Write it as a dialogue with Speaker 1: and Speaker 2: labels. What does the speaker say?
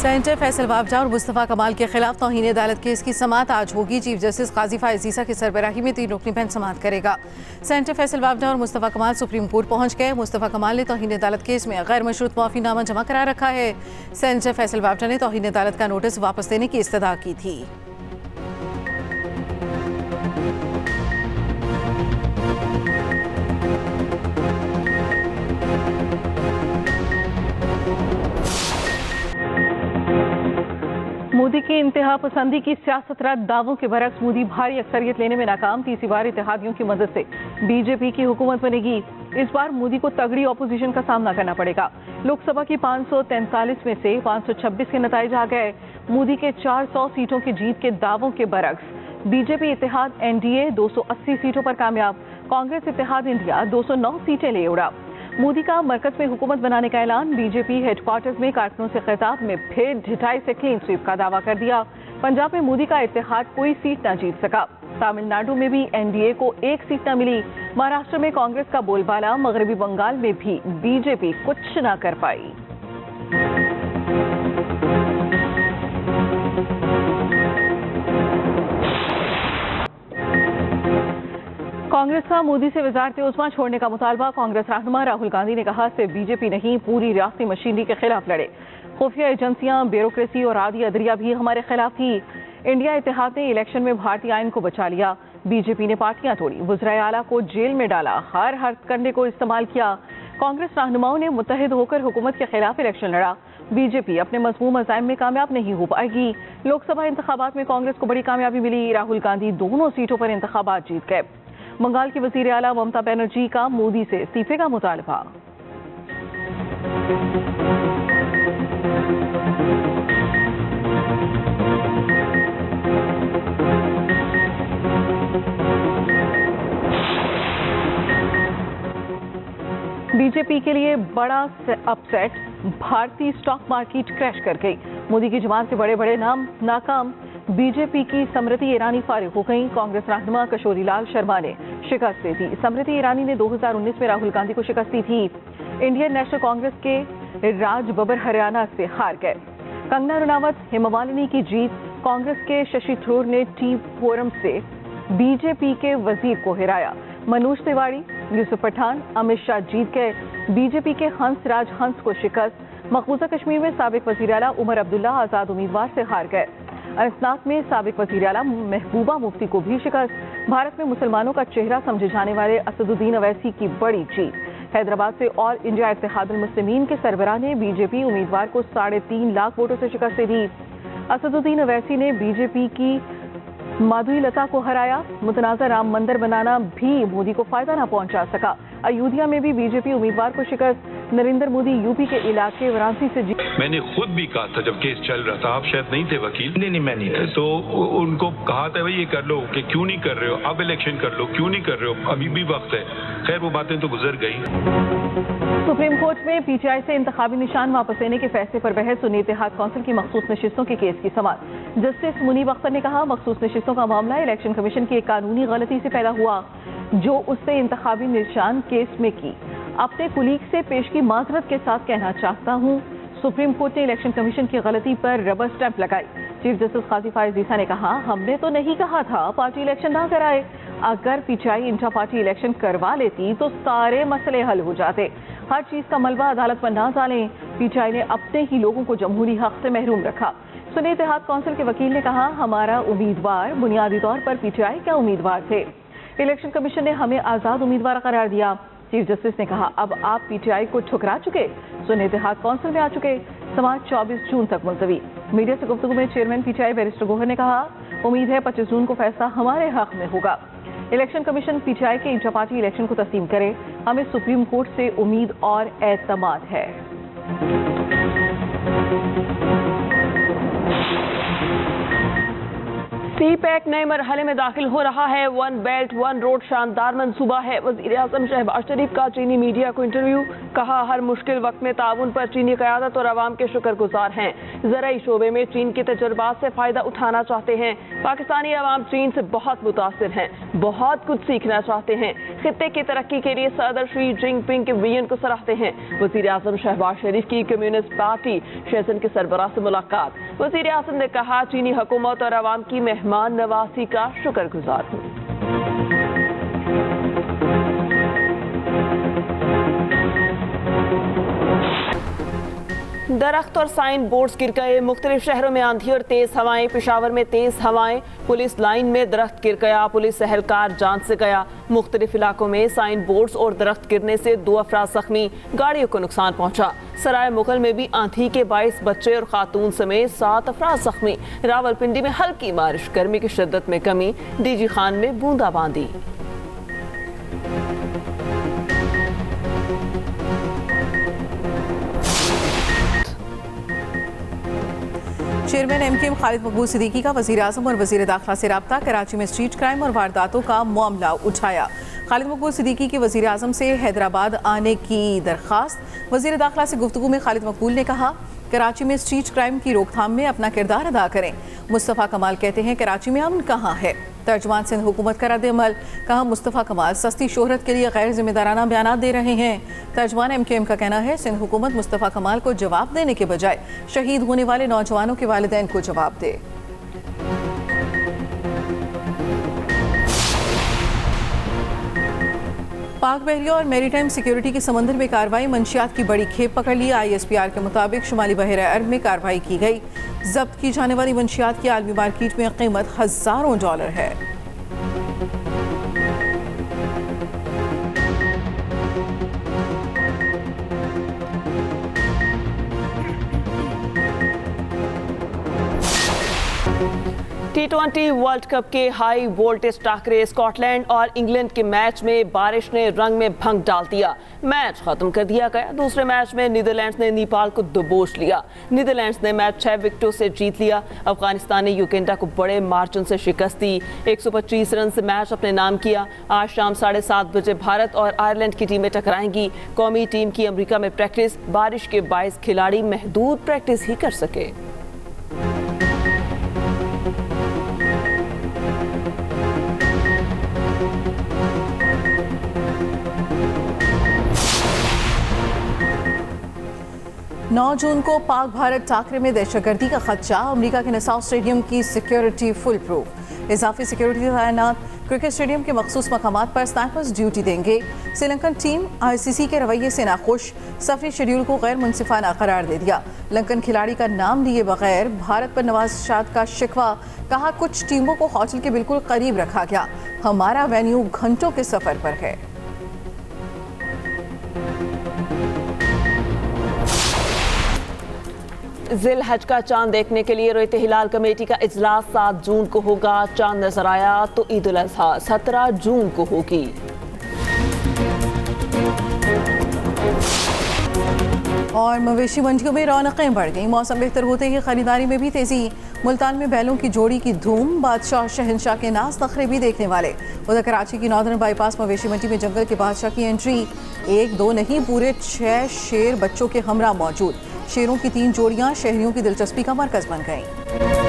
Speaker 1: Senator Faisal वावजा और मुस्तफ़ा कमाल के खिलाफ तौहीन अदालत केस की समाअत आज होगी। चीफ जस्टिस काजी फायज़ ईसा की सरबराही में 3 रुकनी बेंच समाअत करेगा। सेनेटर फैसल वावजा और मुस्तफ़ा कमाल सुप्रीम कोर्ट पहुंच गए। मुस्तफ़ा कमाल ने तौहीन अदालत केस में गैर मशरूत माफ़ीनामा जमा करा रखा है। सेनेटर फैसल वावजा ने तौहीन अदालत का नोटिस वापस देने की इस्तदा की थी।
Speaker 2: मोदी की इंतहा पसंदी की सियासतरत दावों के बरक्स मोदी भारी अक्सरियत लेने में नाकाम। तीसरी बार इत्तेहादियों की मदद से बीजेपी की हुकूमत बनेगी। इस बार मोदी को तगड़ी ऑपोजिशन का सामना करना पड़ेगा। लोकसभा की 543 में से 526 के नतीजे आ गए। मोदी के 400 सीटों की जीत के दावों के बरक्स बीजेपी इत्तेहाद एनडीए 280 सीटों पर कामयाब। कांग्रेस इत्तेहाद इंडिया 209 सीटें ले उड़ा। मोदी का मरकज में हुकूमत बनाने का ऐलान। बीजेपी हेडक्वार्टर्स में कारकुनों से खिताब में फिर ढिठाई से क्लीन स्वीप का दावा कर दिया। पंजाब में मोदी का इत्तेहाद कोई सीट न जीत सका। तमिलनाडु में भी एनडीए को 1 सीट न मिली। महाराष्ट्र में कांग्रेस का बोलबाला। मगरबी बंगाल में भी बीजेपी कुछ न कर पाई। कांग्रेस का मोदी से वजारत उस्मा छोड़ने का मुतालबा। कांग्रेस रहनुमा राहुल गांधी ने कहा, सिर्फ बीजेपी नहीं पूरी रियासती मशीनरी के खिलाफ लड़े। खुफिया एजेंसियां, ब्यूरोक्रेसी और आदि अदरिया भी हमारे खिलाफ थी। इंडिया इत्तेहाद ने इलेक्शन में भारतीय आइन को बचा लिया। बीजेपी ने पार्टियां तोड़ी, वज़राए आला को जेल में डाला, हर हथकंडे को इस्तेमाल किया। कांग्रेस रहनुमाओं ने मुत्तहिद होकर हुकूमत के खिलाफ इलेक्शन लड़ा। बीजेपी अपने मज़मूम अज़ाइम में कामयाब नहीं हो पाएगी। लोकसभा इंतखाबात में कांग्रेस को बड़ी कामयाबी मिली। राहुल गांधी दोनों सीटों पर इंतखाबात जीत गए। बंगाल की वज़ीर आला ममता बनर्जी का मोदी से इस्तीफे का मुतालबा। बीजेपी के लिए बड़ा अपसेट। भारतीय स्टॉक मार्केट क्रैश कर गई। मोदी की जमात के बड़े बड़े नाम नाकाम। बीजेपी की स्मृति ईरानी फारिग हो गई। कांग्रेस रहनुमा किशोरीलाल शर्मा ने शिकस्त दे दी। स्मृति ईरानी ने 2019 में राहुल गांधी को शिकस्त दी थी। इंडियन नेशनल कांग्रेस के राज बब्बर हरियाणा से हार गए। कंगना रनावत, हेमा मालिनी की जीत। कांग्रेस के शशि थरूर ने टी फोरम से बीजेपी के वजीर को हिराया। मनोज तिवारी, यूसुफ पठान, अमित शाह जीत गए। बीजेपी के हंस राज हंस को शिकस्त। मकबूजा कश्मीर में साबिक वज़ीर आला उमर अब्दुल्ला आज़ाद उम्मीदवार से हार गए। अनंतनाग में साबिक वज़ीर आला महबूबा मुफ्ती को भी शिकस्त। भारत में मुसलमानों का चेहरा समझे जाने वाले असदुद्दीन अवैसी की बड़ी जीत। हैदराबाद से ऑल इंडिया इत्तेहादुल मुस्लिमीन के सरबराह ने बीजेपी उम्मीदवार को 3.5 लाख वोटों से शिकस्त दे दी। असदुद्दीन अवैसी ने बीजेपी की माधुरी लता को हराया। मुतनाज़ा राम मंदिर बनाना भी मोदी को फायदा न पहुंचा सका। अयोध्या में भी बीजेपी उम्मीदवार को शिकस्त। नरेंद्र मोदी यूपी के इलाके वाराणसी से
Speaker 3: मैंने खुद भी कहा था जब केस चल रहा था, आप शायद नहीं थे वकील।
Speaker 4: नहीं, मैं नहीं था।
Speaker 3: तो उनको कहा था भाई ये कर लो, कि क्यों नहीं कर रहे हो, अब इलेक्शन कर लो, क्यों नहीं कर रहे हो, अभी भी वक्त है। खैर वो बातें तो गुजर गई।
Speaker 2: सुप्रीम कोर्ट में पीटीआई से इंतखाबी निशान वापस लेने के फैसले पर बहस। सुन्नी इत्तेहाद काउंसिल की मखसूस नशिस्तों के केस की समाअत। जस्टिस मुनीब अख्तर ने कहा, मखसूस नशिस्तों का मामला इलेक्शन कमीशन की एक कानूनी गलती से पैदा हुआ जो उससे इंतखाबी निशान केस में की। अपने कुलीग से पेशगी माजरत के साथ कहना चाहता हूँ, सुप्रीम कोर्ट ने इलेक्शन कमीशन की गलती पर रबर स्टैंप लगाई। चीफ जस्टिस काजी फायज़ ईसा ने कहा, हमने तो नहीं कहा था पार्टी इलेक्शन ना कराए। अगर पीटीआई इंटर पार्टी इलेक्शन करवा लेती तो सारे मसले हल हो जाते। हर चीज का मलबा अदालत पर ना डालें। पीटीआई ने अपने ही लोगों को जमहूरी हक से महरूम रखा। सुन्नी इत्तेहाद काउंसिल के वकील ने कहा, हमारा उम्मीदवार बुनियादी तौर पर पीटीआई के उम्मीदवार थे। इलेक्शन कमीशन ने हमें आजाद उम्मीदवार करार दिया। चीफ जस्टिस ने कहा, अब आप पीटीआई को ठुकरा चुके, सुन्नी इत्तेहाद काउंसिल में आ चुके। समाज 24 जून तक मुलतवी। मीडिया से गुफ्तगू में चेयरमैन पीटीआई बैरिस्टर गोहर ने कहा, उम्मीद है 25 जून को फैसला हमारे हक में होगा। इलेक्शन कमीशन पीटीआई के इंटर पार्टी इलेक्शन को तस्लीम करे। हमें सुप्रीम कोर्ट से उम्मीद और एतमाद है।
Speaker 4: सी पैक नए मरहले में दाखिल हो रहा है। वन बेल्ट वन रोड शानदार मंसूबा है। वज़ीर आज़म शहबाज शरीफ का चीनी मीडिया को इंटरव्यू। कहा, हर मुश्किल वक्त में ताउन पर चीनी क़यादत और आवाम के शुक्रगुजार हैं। ज़राई शोबे में चीन के तजुर्बात से फ़ायदा उठाना चाहते हैं। पाकिस्तानी अवाम चीन से बहुत मुतासिर हैं, बहुत कुछ सीखना चाहते हैं। खित्ते की तरक्की के लिए सदर शी जिनपिंग के विजन को सराहते हैं। वज़ीर आज़म शहबाज शरीफ की कम्युनिस्ट पार्टी शेज़न के सरबराह से मुलाकात। वज़ीर आज़म ने कहा, चीनी हुकूमत और आवाम की मेहमान नवाजी का शुक्रगुजार हूँ। दरख्त और साइन बोर्ड्स गिर गए। मुख्तलिफ शहरों में आंधी और तेज हवाएं। पेशावर में तेज हवाएं। पुलिस लाइन में दरख्त गिर गया। पुलिस एहलकार जान से गया। मुख्तलिफ इलाकों में साइन बोर्ड्स और दरख्त गिरने से 2 अफराद जख्मी, गाड़ियों को नुकसान पहुंचा। सराय मुगल में भी आंधी के 22 बच्चे और खातून समेत 7 अफराद जख्मी। रावलपिंडी में हल्की बारिश, गर्मी की शिद्दत में कमी। डीजी खान में बूंदाबांदी।
Speaker 1: चेयरमैन एमकेएम खालिद मकबूल सिद्दीकी का वज़ीर आज़म और वज़ीर दाखिला से राब्ता। कराची में स्ट्रीट क्राइम और वारदातों का मामला उठाया। खालिद मकबूल सिद्दीकी की वज़ीर आज़म से हैदराबाद आने की दरख्वास्त। वज़ीर दाखिला से गुफ्तगू में खालिद मकबूल ने कहा, कराची में स्ट्रीट क्राइम की रोकथाम में अपना किरदार अदा करें। मुस्तफ़ा कमाल कहते हैं, कराची में अमन कहाँ है? तर्जुमान सिंध हुकूमत का रद्द-ए-अमल। कहा, मुस्तफ़ा कमाल सस्ती शोहरत के लिए गैर जिम्मेदाराना बयान दे रहे हैं। तर्जुमान एमकेएम का कहना है, सिंध हुकूमत मुस्तफ़ा कमाल को जवाब देने के बजाय शहीद होने वाले नौजवानों के वालिदैन को जवाब दे। पाक बहरिया और मैरीटाइम सिक्योरिटी के समंदर में कार्रवाई। मंशियात की बड़ी खेप पकड़ ली। ISPR के मुताबिक शुमाली बहरा अरब में कार्रवाई की गई। जब्त की जाने वाली मंशियात की आलमी मार्केट में कीमत हज़ारों डॉलर है।
Speaker 4: T20 वर्ल्ड कप के हाई वोल्टेज टाकरे। स्कॉटलैंड और इंग्लैंड के मैच में बारिश ने रंग में भंग डाल दिया। मैच खत्म कर दिया गया। दूसरे मैच में नीदरलैंड्स ने नेपाल को दबोच लिया। नीदरलैंड्स ने मैच 6 विकेटों से जीत लिया। अफगानिस्तान ने युगांडा को बड़े मार्जिन से शिकस्त दी। 125 रन से मैच अपने नाम किया। आज शाम 7:30 बजे भारत और आयरलैंड की टीमें टकराएंगी। कौमी टीम की अमेरिका में प्रैक्टिस। बारिश के बायस खिलाड़ी महदूद प्रैक्टिस ही कर सके। नौ जून को पाक भारत टाकरे में दहशतगर्दी का खदशा। अमेरिका के नसाउ स्टेडियम की सिक्योरिटी फुल प्रूफ। इजाफी सिक्योरिटी तैनात। क्रिकेट स्टेडियम के मखसूस मकामात पर स्नाइपर्स ड्यूटी देंगे। श्रीलंकन टीम ICC के रवैये से नाखुश। सफरी शेड्यूल को गैर मुनसिफाना करार दे दिया। लंकन खिलाड़ी का नाम लिए बगैर भारत पर नवाज़ का शिकवा। कहा, कुछ टीमों को होटल के बिल्कुल करीब रखा गया। हमारा वेन्यू घंटों के सफर पर है। जिल हज का चांद देखने के लिए रोयत हिलाल कमेटी का इजलास 7 जून को होगा। चांद नजर आया तो ईद उल अज़हा 17 जून को होगी।
Speaker 1: और मवेशी मंडियों में रौनकें बढ़ गई। मौसम बेहतर होते ही खरीदारी में भी तेजी। मुल्तान में बैलों की जोड़ी की धूम। बादशाह शहनशाह के नाज नखरे भी देखने वाले। उधर कराची की नॉर्दर्न बाईपास मवेशी मंडी में जंगल के बादशाह की एंट्री। 1 2 नहीं, पूरे 6 शेर बच्चों के हमरा मौजूद। शेरों की 3 जोड़ियां शहरियों की दिलचस्पी का मरकज बन गईं।